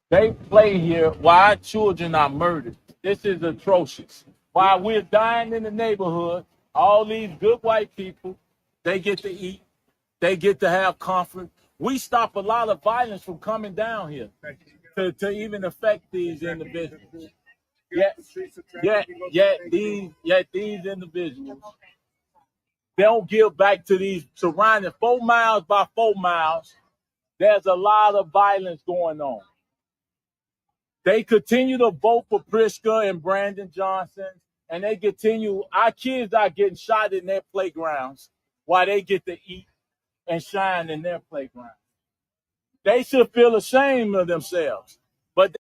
They play here while our children are murdered. This is atrocious. While we're dying in the neighborhood, all these good white people, they get to eat, they get to have comfort. We stop a lot of violence from coming down here to even affect these individuals. Yet these individuals, they don't give back to these surrounding 4 miles by 4 miles. There's a lot of violence going on. They continue to vote for Priska and Brandon Johnson, and they continue. Our kids are getting shot in their playgrounds while they get to eat and shine in their playground. They should feel ashamed of themselves. But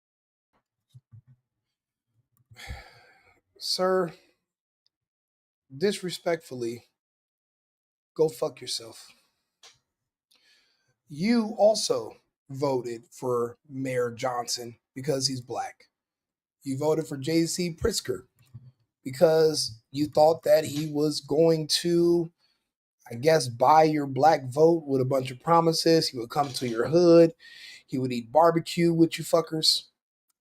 Sir, disrespectfully, go fuck yourself. You also voted for Mayor Johnson because he's black. You voted for J.C. Pritzker because you thought that he was going to, I guess, buy your black vote with a bunch of promises. He would come to your hood. He would eat barbecue with you fuckers.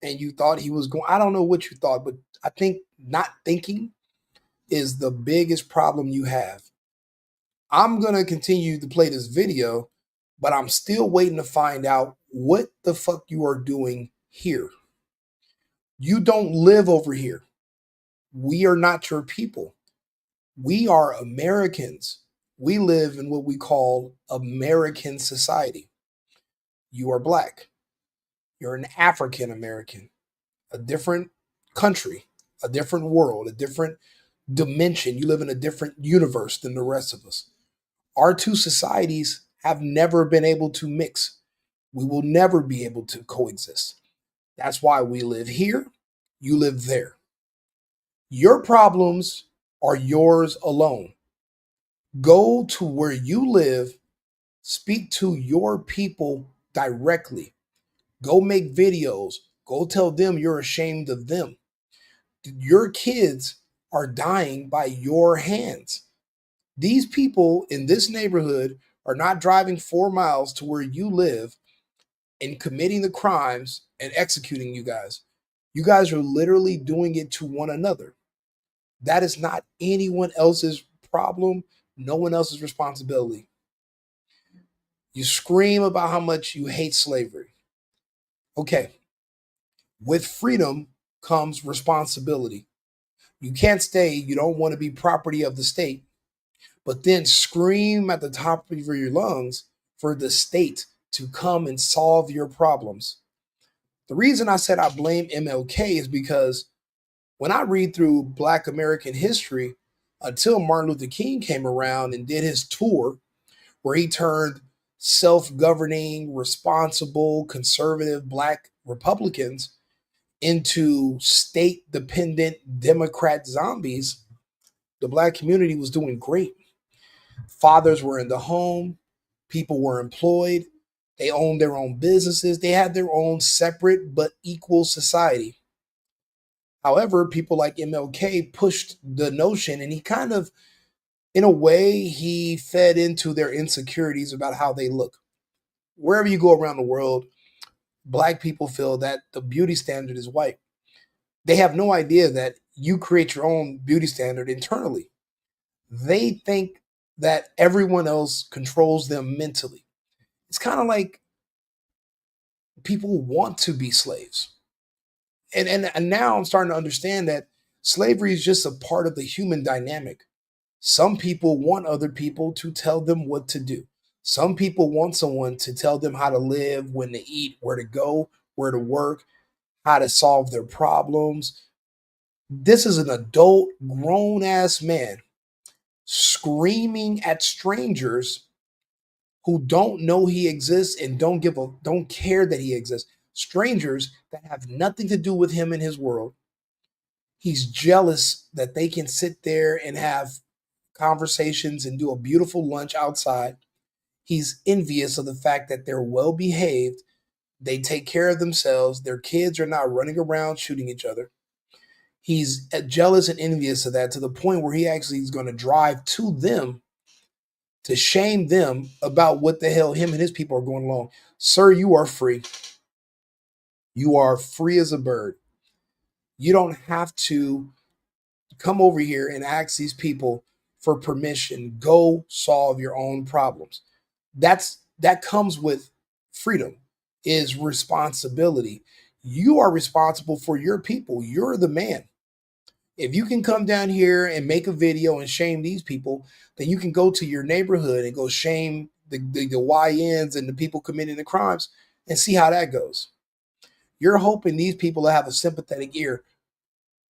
And you thought he was going, I don't know what you thought, but I think not thinking is the biggest problem you have. I'm going to continue to play this video, but I'm still waiting to find out what the fuck you are doing here. You don't live over here. We are not your people. We are Americans. We live in what we call American society. You are black. You're an African American, a different country, a different world, a different dimension. You live in a different universe than the rest of us. Our two societies have never been able to mix. We will never be able to coexist. That's why we live here, you live there. Your problems are yours alone. Go to where you live, speak to your people directly. Go make videos. Go tell them you're ashamed of them. Your kids are dying by your hands. These people in this neighborhood are not driving 4 miles to where you live and committing the crimes and executing you guys. You guys are literally doing it to one another. That is not anyone else's problem, no one else's responsibility. You scream about how much you hate slavery. Okay, with freedom comes responsibility. You can't say you don't want to be property of the state, but then scream at the top of your lungs for the state to come and solve your problems. The reason I said I blame MLK is because when I read through Black American history, until Martin Luther King came around and did his tour where he turned self governing, responsible, conservative Black Republicans into state dependent Democrat zombies, the Black community was doing great. Fathers were in the home, people were employed, they owned their own businesses, they had their own separate but equal society. However, people like MLK pushed the notion, and he kind of, in a way, he fed into their insecurities about how they look. Wherever you go around the world, black people feel that the beauty standard is white. They have no idea that you create your own beauty standard internally. They think that everyone else controls them mentally. It's kind of like people want to be slaves. And now I'm starting to understand that slavery is just a part of the human dynamic. Some people want other people to tell them what to do. Some people want someone to tell them how to live, when to eat, where to go, where to work, how to solve their problems. This is an adult, grown ass man screaming at strangers who don't know he exists and don't care that he exists. Strangers that have nothing to do with him in his world. He's jealous that they can sit there and have conversations and do a beautiful lunch outside. He's envious of the fact that they're well behaved. They take care of themselves. Their kids are not running around shooting each other. He's jealous and envious of that to the point where he actually is going to drive to them to shame them about what the hell him and his people are going along. Sir, you are free. You are free as a bird. You don't have to come over here and ask these people for permission. Go solve your own problems. That comes with freedom, is responsibility. You are responsible for your people. You're the man. If you can come down here and make a video and shame these people, then you can go to your neighborhood and go shame the YNs and the people committing the crimes and see how that goes. You're hoping these people will have a sympathetic ear.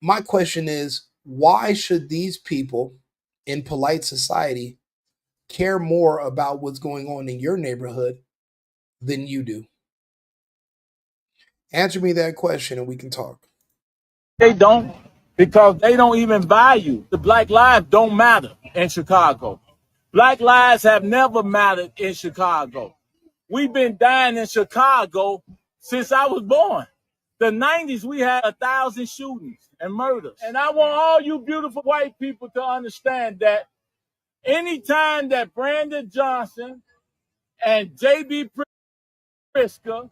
My question is, why should these people in polite society care more about what's going on in your neighborhood than you do? Answer me that question and we can talk. They don't, because they don't even value the black lives don't matter in Chicago. Black lives have never mattered in Chicago. We've been dying in Chicago since I was born. The 90s, we had 1,000 shootings and murders. And I want all you beautiful white people to understand that anytime that Brandon Johnson and J.B. Pritzker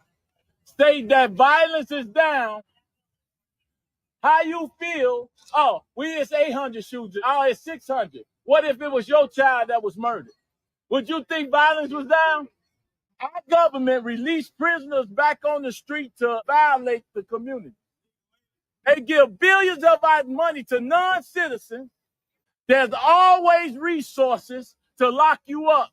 say that violence is down, how you feel? Oh, it's 800 shooters. Oh, it's 600. What if it was your child that was murdered? Would you think violence was down? Our government released prisoners back on the street to violate the community. They give billions of our money to non-citizens. There's always resources to lock you up,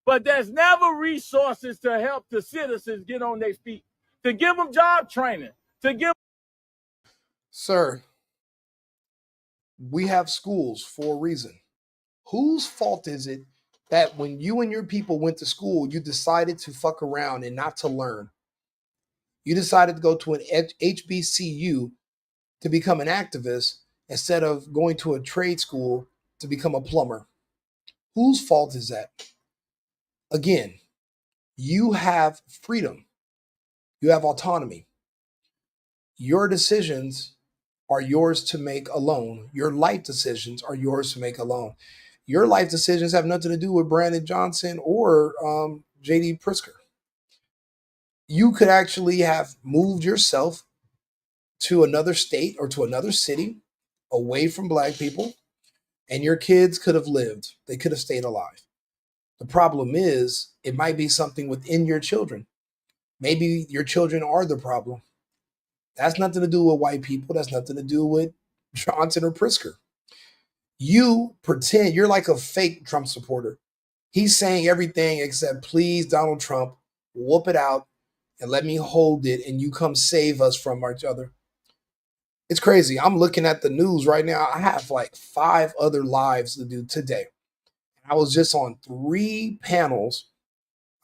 but there's never resources to help the citizens get on their feet, to give them job training, to give. Sir, we have schools for a reason. Whose fault is it that when you and your people went to school, you decided to fuck around and not to learn? You decided to go to an HBCU to become an activist instead of going to a trade school to become a plumber. Whose fault is that? Again, you have freedom, you have autonomy. Your decisions are yours to make alone. Your life decisions are yours to make alone. Your life decisions have nothing to do with Brandon Johnson or JD Prisker. You could actually have moved yourself to another state or to another city away from black people, and your kids could have lived. They could have stayed alive. The problem is, it might be something within your children. Maybe your children are the problem. That's nothing to do with white people. That's nothing to do with Johnson or Prisker. You pretend you're like a fake Trump supporter. He's saying everything except, please, Donald Trump, whoop it out and let me hold it, and you come save us from each other. It's crazy. I'm looking at the news right now. I have like 5 other lives to do today. I was just on 3 panels.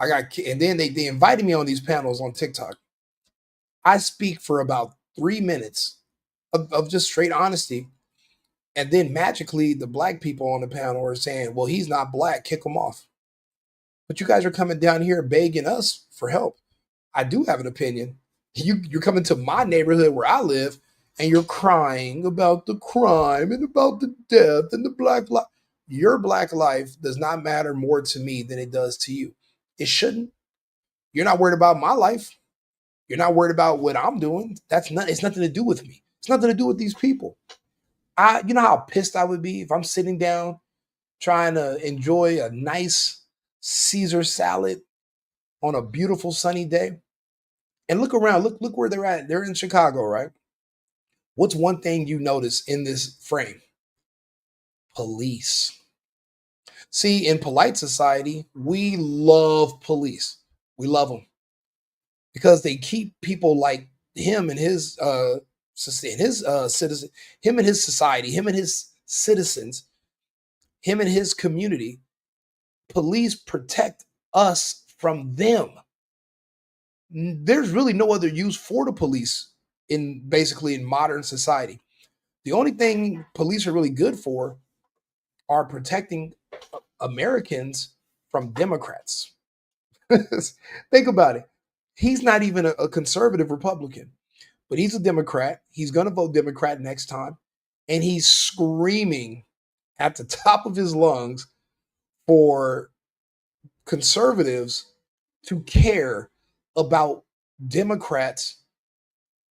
And then they invited me on these panels on TikTok. I speak for about 3 minutes of just straight honesty. And then magically, the black people on the panel are saying, well, he's not black, kick him off. But you guys are coming down here begging us for help. I do have an opinion. You're coming to my neighborhood where I live, and you're crying about the crime and about the death and the black life. Your black life does not matter more to me than it does to you. It shouldn't. You're not worried about my life. You're not worried about what I'm doing. It's nothing to do with me. It's nothing to do with these people. You know how pissed I would be if I'm sitting down trying to enjoy a nice Caesar salad on a beautiful sunny day. And look around, look where they're at. They're in Chicago, right? What's one thing you notice in this frame? Police. See, in polite society, we love police. We love them because they keep people like him and his citizen, him and his society, him and his citizens, him and his community. Police protect us from them. There's really no other use for the police in modern society. The only thing police are really good for are protecting Americans from Democrats. Think about it. He's not even a conservative Republican, but he's a Democrat. He's going to vote Democrat next time. And he's screaming at the top of his lungs for conservatives to care about Democrats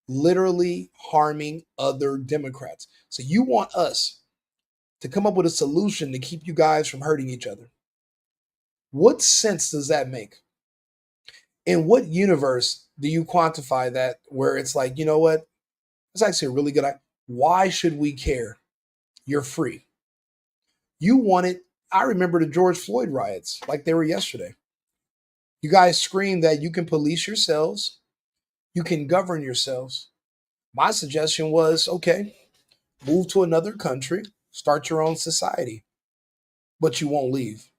literally harming other Democrats. So you want us to come up with a solution to keep you guys from hurting each other. What sense does that make? In what universe do you quantify that where it's like, you know what? It's actually a really good idea. Why should we care? You're free. You want it. I remember the George Floyd riots like they were yesterday. You guys screamed that you can police yourselves, you can govern yourselves. My suggestion was okay, move to another country, start your own society, but you won't leave.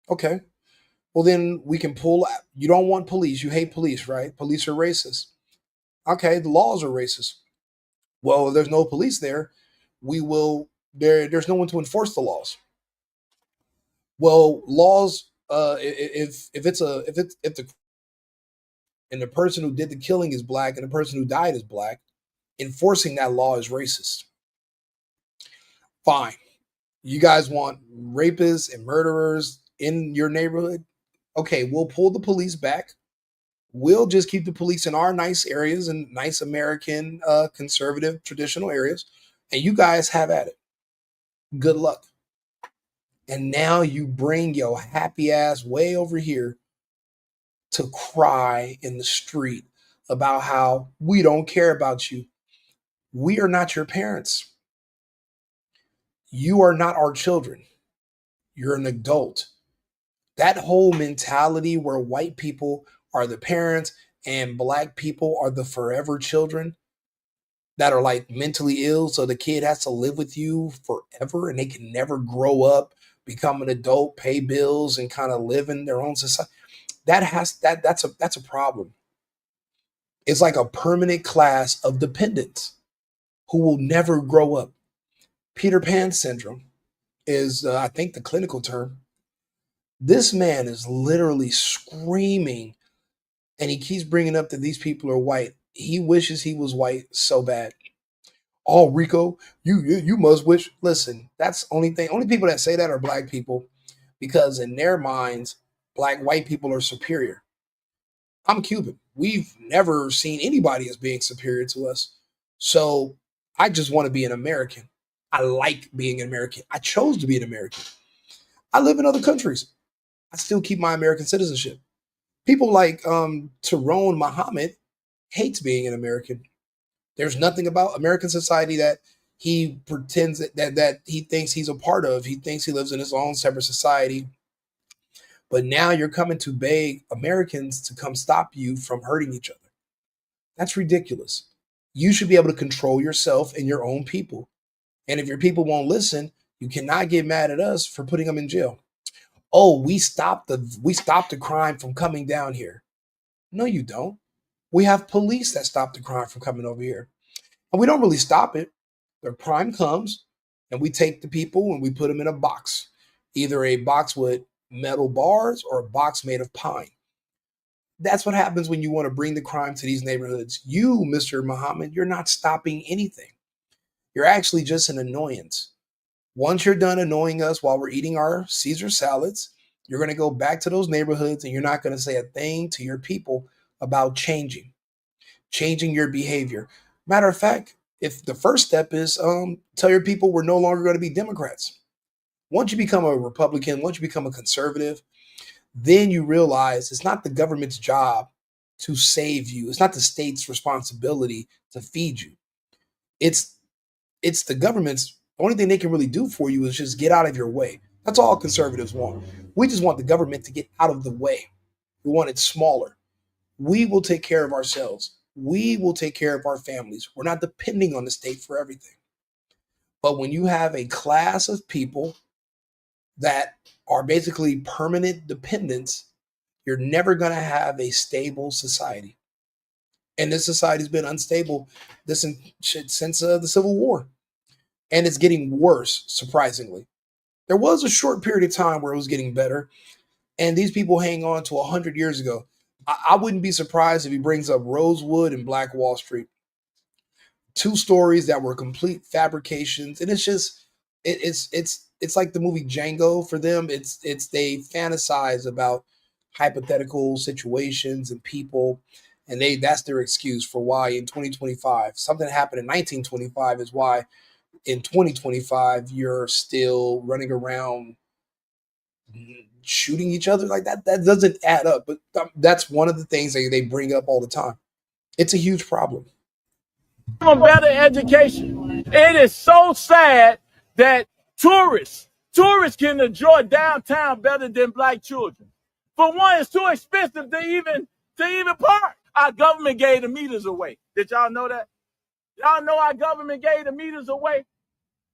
Okay. Well, then we can pull out. You don't want police. You hate police, right? Police are racist. Okay. The laws are racist. Well, there's no police there. We will, there's no one to enforce the laws. Well, laws, if it's a, if it's, if the, and the person who did the killing is black and the person who died is black, enforcing that law is racist. Fine. You guys want rapists and murderers in your neighborhood? Okay, we'll pull the police back. We'll just keep the police in our nice areas and nice American, conservative, traditional areas. And you guys have at it. Good luck. And now you bring your happy ass way over here to cry in the street about how we don't care about you. We are not your parents. You are not our children. You're an adult. That whole mentality where white people are the parents and black people are the forever children that are like mentally ill, so the kid has to live with you forever and they can never grow up, become an adult, pay bills, and kind of live in their own society. That's a problem. It's like a permanent class of dependents who will never grow up. Peter Pan syndrome is, I think, the clinical term. This man is literally screaming, and he keeps bringing up that these people are white. He wishes he was white so bad. Oh, Rico, you must wish. Listen, that's only thing. Only people that say that are black people, because in their minds, black white people are superior. I'm Cuban. We've never seen anybody as being superior to us. So I just want to be an American. I like being an American. I chose to be an American. I live in other countries. I still keep my American citizenship. People like Tyrone Muhammad hates being an American. There's nothing about American society that he pretends that he thinks he's a part of. He thinks he lives in his own separate society. But now you're coming to beg Americans to come stop you from hurting each other. That's ridiculous. You should be able to control yourself and your own people. And if your people won't listen, you cannot get mad at us for putting them in jail. Oh, we stopped the crime from coming down here. No, you don't. We have police that stop the crime from coming over here. And we don't really stop it. The crime comes and we take the people and we put them in a box, either a box with metal bars or a box made of pine. That's what happens when you want to bring the crime to these neighborhoods. You, Mr. Muhammad, you're not stopping anything. You're actually just an annoyance. Once you're done annoying us while we're eating our Caesar salads, you're going to go back to those neighborhoods and you're not going to say a thing to your people about changing your behavior. Matter of fact, if the first step is tell your people we're no longer going to be Democrats. Once you become a Republican, once you become a conservative, then you realize it's not the government's job to save you. It's not the state's responsibility to feed you. It's it's the government's only thing they can really do for you is just get out of your way. That's all conservatives want. We just want the government to get out of the way. We want it smaller. We will take care of ourselves. We will take care of our families. We're not depending on the state for everything. But when you have a class of people that are basically permanent dependents, you're never going to have a stable society. And this society's been unstable since the Civil War. And it's getting worse, surprisingly. There was a short period of time where it was getting better, and these people hang on to 100 years ago. I wouldn't be surprised if he brings up Rosewood and Black Wall Street, two stories that were complete fabrications, and it's just it's like the movie Django for them. It's they fantasize about hypothetical situations and people, And that's their excuse for why in 2025 something happened in 1925 is why in 2025 you're still running around shooting each other like that. That doesn't add up. But that's one of the things they bring up all the time. It's a huge problem. Better education. It is so sad that tourists can enjoy downtown better than black children. For one, it's too expensive to even park. Our government gave the meters away. Did y'all know that? Y'all know our government gave the meters away?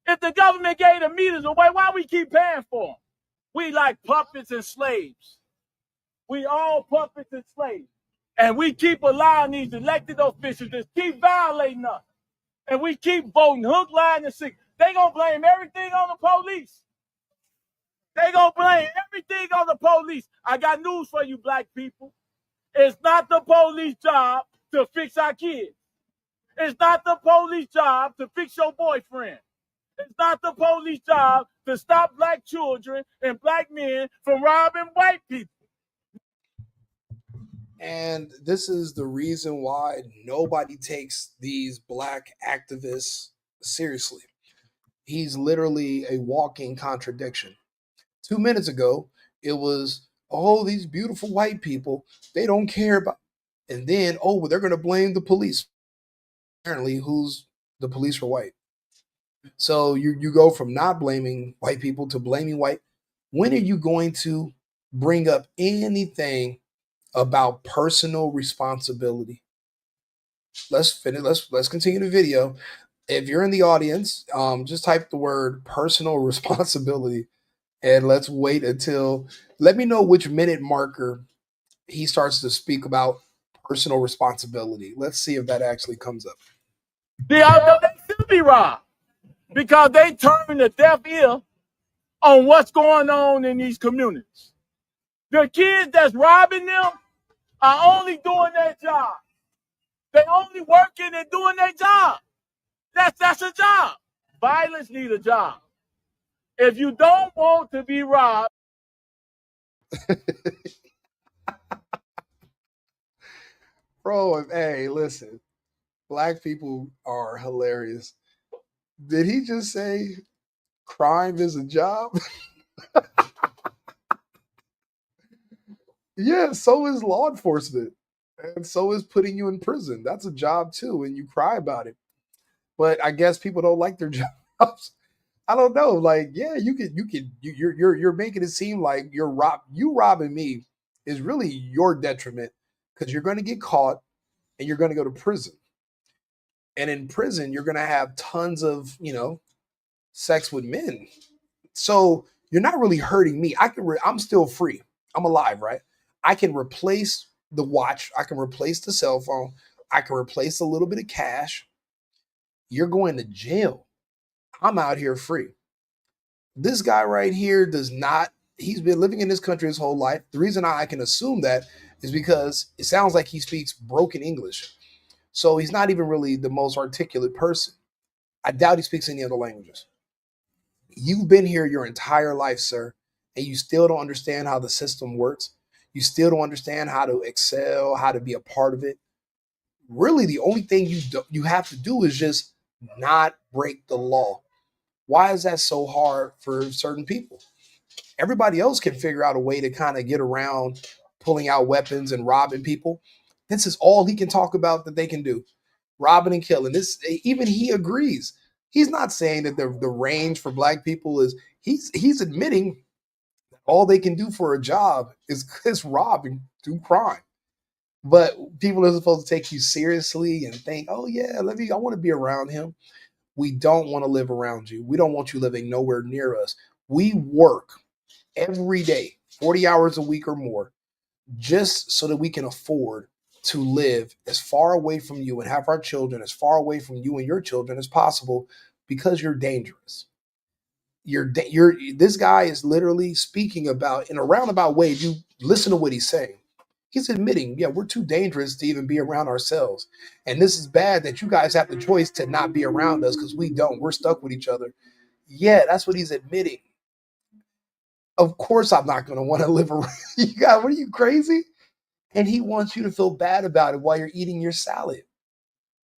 If the government gave the meters away, why we keep paying for them? We like puppets and slaves. We all puppets and slaves. And we keep allowing these elected officials to keep violating us. And we keep voting hook, line, and sinker. They gonna blame everything on the police. They gonna blame everything on the police. I got news for you, black people. It's not the police job to fix our kids. It's not the police job to fix your boyfriend. It's not the police job to stop black children and black men from robbing white people. And this is the reason why nobody takes these black activists seriously. He's literally a walking contradiction. 2 minutes ago, it was, oh, these beautiful white people, they don't care about. And then, oh, well, they're going to blame the police. Apparently, who's the police for white? So you go from not blaming white people to blaming white. When are you going to bring up anything about personal responsibility? Let's finish. Let's continue the video. If you're in the audience, just type the word personal responsibility, and let's wait until. Let me know which minute marker he starts to speak about personal responsibility. Let's see if that actually comes up. They should be robbed because they turn a deaf ear on what's going on in these communities. The kids that's robbing them are only doing their job. They're only working and doing their job. That's a job. Violence needs a job. If you don't want to be robbed, Bro, hey, listen, black people are hilarious. Did he just say crime is a job? Yeah, so is law enforcement. And so is putting you in prison. That's a job too, and you cry about it. But I guess people don't like their jobs. I don't know. Like, yeah, you're making it seem like you robbing me is really your detriment because you're going to get caught and you're going to go to prison. And in prison, you're going to have tons of sex with men. So you're not really hurting me. I'm still free. I'm alive, right? I can replace the watch. I can replace the cell phone. I can replace a little bit of cash. You're going to jail. I'm out here free. This guy right here does not, he's been living in this country his whole life. The reason I can assume that is because it sounds like he speaks broken English. So he's not even really the most articulate person. I doubt he speaks any other languages. You've been here your entire life, sir, and you still don't understand how the system works. You still don't understand how to excel, how to be a part of it. Really, the only thing you have to do is just not break the law. Why is that so hard for certain people? Everybody else can figure out a way to kind of get around pulling out weapons and robbing people. This is all he can talk about that they can do. Robbing and killing. This even he agrees. He's not saying that the range for black people is he's admitting all they can do for a job is rob and do crime. But people are supposed to take you seriously and think, oh yeah, I want to be around him. We don't want to live around you. We don't want you living nowhere near us. We work every day, 40 hours a week or more, just so that we can afford to live as far away from you and have our children as far away from you and your children as possible because you're dangerous. This guy is literally speaking about in a roundabout way. If you listen to what he's saying, he's admitting, yeah, we're too dangerous to even be around ourselves. And this is bad that you guys have the choice to not be around us because we don't. We're stuck with each other. Yeah, that's what he's admitting. Of course, I'm not going to want to live around you guys. What are you crazy? And he wants you to feel bad about it while you're eating your salad.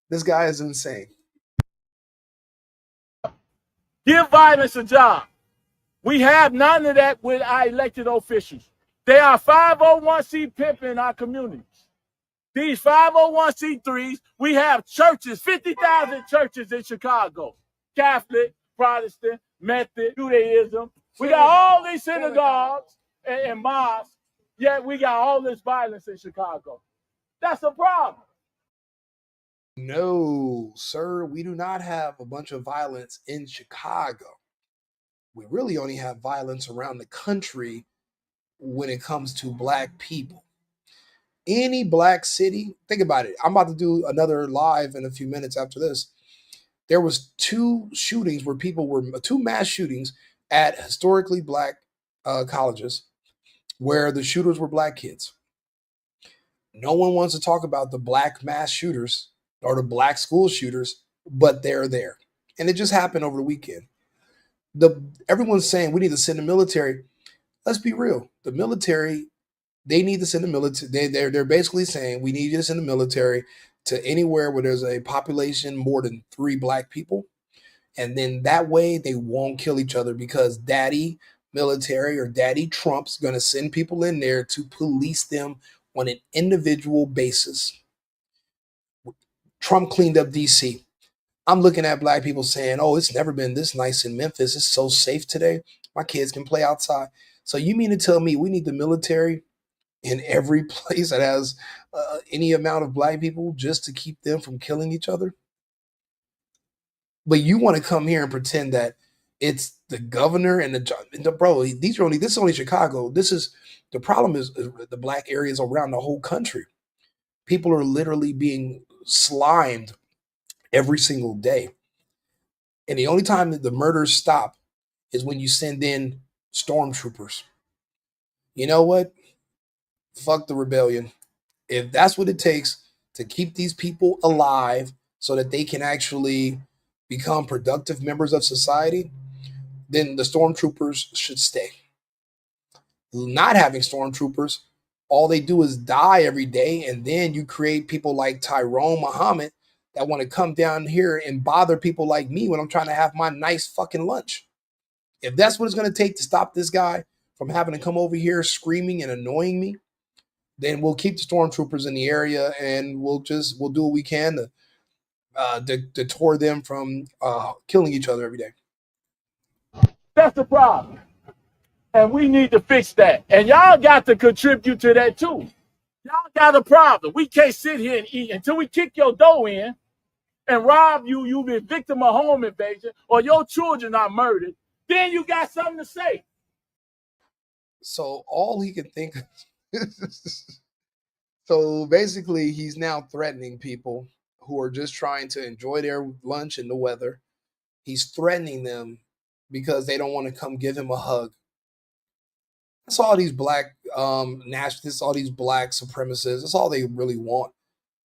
This guy is insane. Give violence a job. We have none of that with our elected officials. They are 501c pimp in our communities. These 501c3s, we have churches, 50,000 churches in Chicago. Catholic, Protestant, Methodist, Judaism. We got all these synagogues and mosques, yet we got all this violence in Chicago. That's a problem. No, sir, we do not have a bunch of violence in Chicago. We really only have violence around the country when it comes to black people. Any black city, think about it. I'm about to do another live in a few minutes after this. There was two shootings where people were two mass shootings at historically black colleges where the shooters were black kids. No one wants to talk about the black mass shooters or the black school shooters, but they're there. And it just happened over the weekend. Everyone's saying we need to send the military. Let's be real. The military, they need to send the military. They're basically saying we need you to send the military to anywhere where there's a population more than 3 black people. And then that way they won't kill each other because daddy military or daddy Trump's going to send people in there to police them on an individual basis. Trump cleaned up DC. I'm looking at black people saying, oh, it's never been this nice in Memphis. It's so safe today. My kids can play outside. So you mean to tell me we need the military in every place that has any amount of black people just to keep them from killing each other? But you want to come here and pretend that it's the governor and the bro. This is only Chicago. The problem is the black areas around the whole country. People are literally being slimed every single day. And the only time that the murders stop is when you send in stormtroopers. You know what? Fuck the rebellion. If that's what it takes to keep these people alive so that they can actually become productive members of society, then the stormtroopers should stay. Not having stormtroopers, all they do is die every day, and then you create people like Tyrone Muhammad that want to come down here and bother people like me when I'm trying to have my nice fucking lunch. If that's what it's going to take to stop this guy from having to come over here screaming and annoying me, then we'll keep the stormtroopers in the area and we'll do what we can to deter them from killing each other every day. That's the problem. And we need to fix that. And y'all got to contribute to that too. Y'all got a problem. We can't sit here and eat until we kick your dough in and rob you. You've been victim of home invasion or your children are murdered. Then you got something to say. So all he can think of. So basically, he's now threatening people who are just trying to enjoy their lunch in the weather. He's threatening them because they don't want to come give him a hug. That's all these black nationalists, all these black supremacists. That's all they really want.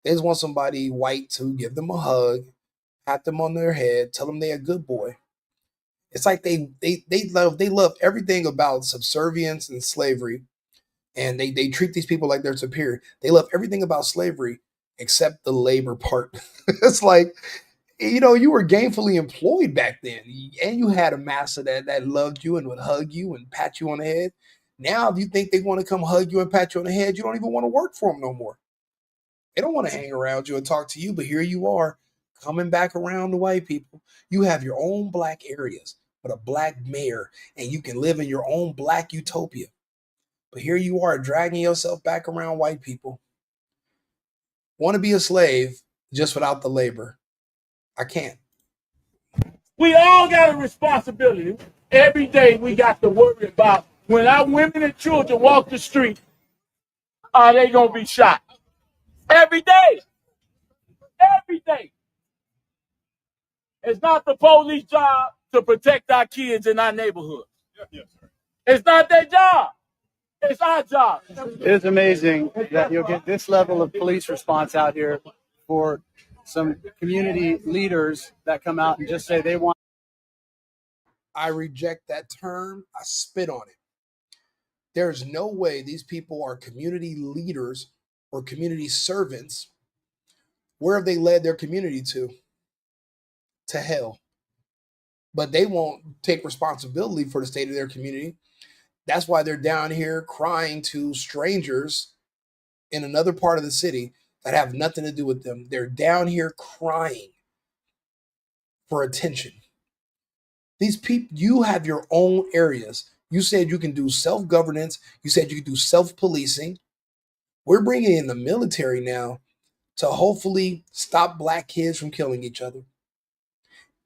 They just want somebody white to give them a hug, pat them on their head, tell them they're a good boy. It's like they love everything about subservience and slavery, and they treat these people like they're superior. They love everything about slavery except the labor part. It's like, you were gainfully employed back then, and you had a master that loved you and would hug you and pat you on the head. Now, if you think they want to come hug you and pat you on the head, you don't even want to work for them no more. They don't want to hang around you and talk to you, but here you are coming back around the white people. You have your own black areas, but a black mayor, and you can live in your own black utopia. But here you are dragging yourself back around white people. Want to be a slave just without the labor. I can't. We all got a responsibility. Every day we got to worry about when our women and children walk the street, are they going to be shot? Every day. Every day. It's not the police job to protect our kids in our neighborhood. It's not their job. It's our job. It's amazing that you'll get this level of police response out here for some community leaders that come out and just say they want. I reject that term. I spit on it. There's no way these people are community leaders or community servants. Where have they led their community to? To hell. But they won't take responsibility for the state of their community. That's why they're down here crying to strangers in another part of the city that have nothing to do with them. They're down here crying for attention. These people, you have your own areas. You said you can do self governance. You said you can do self policing. We're bringing in the military now to hopefully stop black kids from killing each other.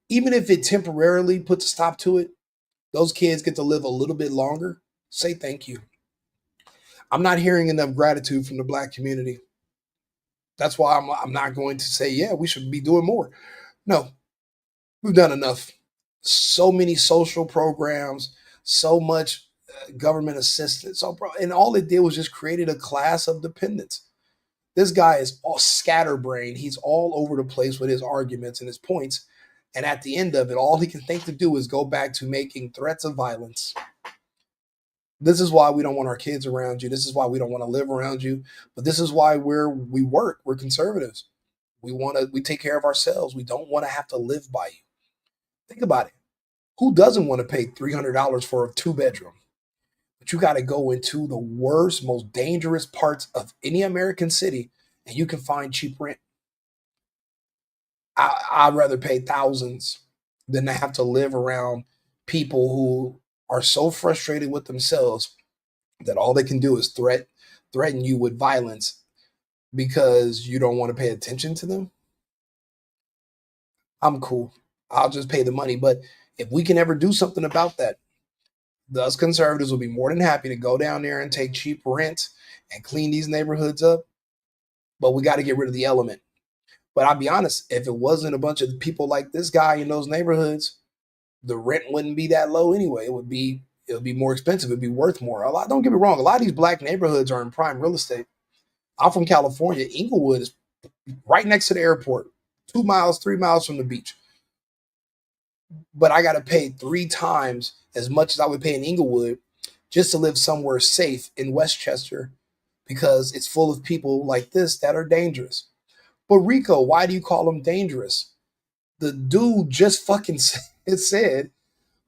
Even if it temporarily puts a stop to it, those kids get to live a little bit longer. Say thank you. I'm not hearing enough gratitude from the black community. That's why I'm not going to say, yeah, we should be doing more. No, we've done enough. So many social programs, so much government assistance. And all it did was just created a class of dependents. This guy is all scatterbrained. He's all over the place with his arguments and his points. And at the end of it, all he can think to do is go back to making threats of violence. This is why we don't want our kids around you. This is why we don't want to live around you. But this is why we work. We're conservatives. We take care of ourselves. We don't want to have to live by you. Think about it. Who doesn't want to pay $300 for a 2-bedroom? But you got to go into the worst, most dangerous parts of any American city, and you can find cheap rent. I'd rather pay thousands than to have to live around people who are so frustrated with themselves that all they can do is threaten you with violence because you don't want to pay attention to them. I'm cool. I'll just pay the money. But if we can ever do something about that, us conservatives will be more than happy to go down there and take cheap rent and clean these neighborhoods up. But we got to get rid of the element. But I'll be honest, if it wasn't a bunch of people like this guy in those neighborhoods, the rent wouldn't be that low anyway. It would be more expensive. It'd be worth more. Don't get me wrong. A lot of these black neighborhoods are in prime real estate. I'm from California. Inglewood is right next to the airport, 2 miles, 3 miles from the beach. But I got to pay 3 times as much as I would pay in Inglewood just to live somewhere safe in Westchester because it's full of people like this that are dangerous. But Rico, why do you call him dangerous? The dude just fucking said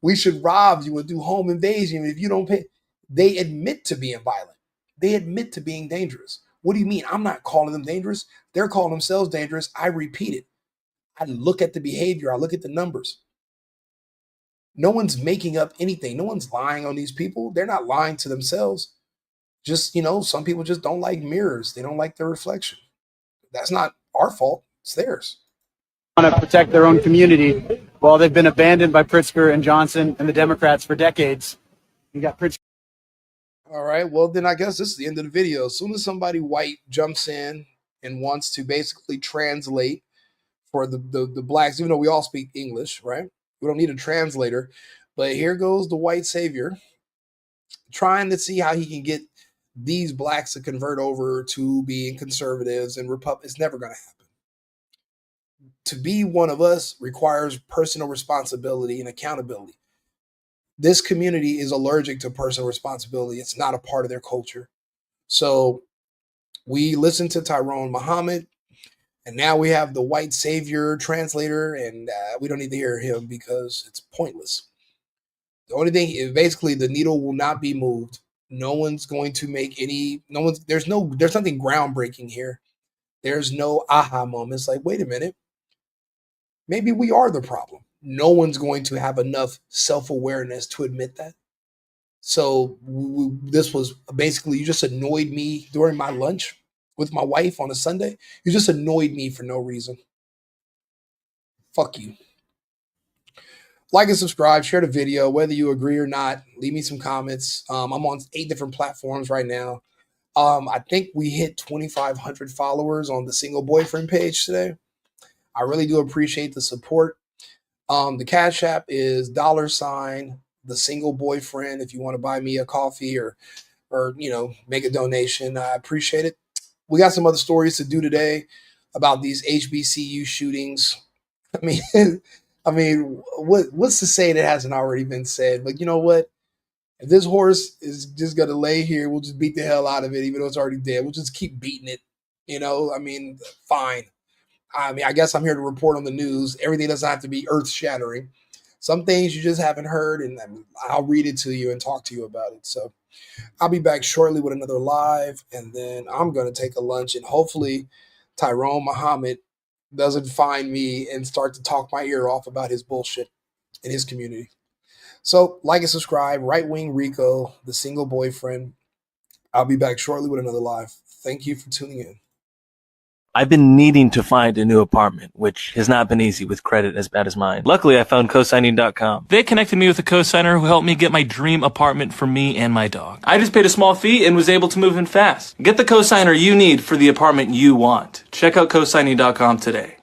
we should rob you and do home invasion if you don't pay. They admit to being violent. They admit to being dangerous. What do you mean? I'm not calling them dangerous. They're calling themselves dangerous. I repeat it. I look at the behavior. I look at the numbers. No one's making up anything. No one's lying on these people. They're not lying to themselves. Just, some people just don't like mirrors. They don't like their reflection. That's not our fault. It's theirs. Want to protect their own community while they've been abandoned by Pritzker and Johnson and the Democrats for decades. You got Pritzker. All right. Well, then I guess this is the end of the video. As soon as somebody white jumps in and wants to basically translate for the blacks, even though we all speak English, right? We don't need a translator. But here goes the white savior trying to see how he can get these blacks to convert over to being conservatives and Republicans. It's never going to happen. To be one of us requires personal responsibility and accountability. This community is allergic to personal responsibility. It's not a part of their culture. So we listened to Tyrone Muhammad, and now we have the white savior translator, and we don't need to hear him because it's pointless. The only thing is basically the needle will not be moved. No one's going to make there's nothing groundbreaking here. There's no aha moments like, wait a minute, maybe we are the problem. No one's going to have enough self-awareness to admit that. So this was basically, you just annoyed me during my lunch with my wife on a Sunday. You just annoyed me for no reason. Fuck you. Like and subscribe, share the video, whether you agree or not. Leave me some comments. I'm on 8 different platforms right now. I think we hit 2,500 followers on the single boyfriend page today. I really do appreciate the support. The Cash App is $ the single boyfriend. If you want to buy me a coffee or make a donation, I appreciate it. We got some other stories to do today about these HBCU shootings. I mean, what's to say that hasn't already been said? But you know what? If this horse is just gonna lay here, we'll just beat the hell out of it, even though it's already dead. We'll just keep beating it. I mean, fine. I mean, I guess I'm here to report on the news. Everything doesn't have to be earth shattering. Some things you just haven't heard, and I'll read it to you and talk to you about it. So I'll be back shortly with another live, and then I'm going to take a lunch, and hopefully Tyrone Muhammad doesn't find me and start to talk my ear off about his bullshit in his community. So like and subscribe, Right Wing Rico, the single boyfriend. I'll be back shortly with another live. Thank you for tuning in. I've been needing to find a new apartment, which has not been easy with credit as bad as mine. Luckily, I found cosigning.com. They connected me with a cosigner who helped me get my dream apartment for me and my dog. I just paid a small fee and was able to move in fast. Get the cosigner you need for the apartment you want. Check out cosigning.com today.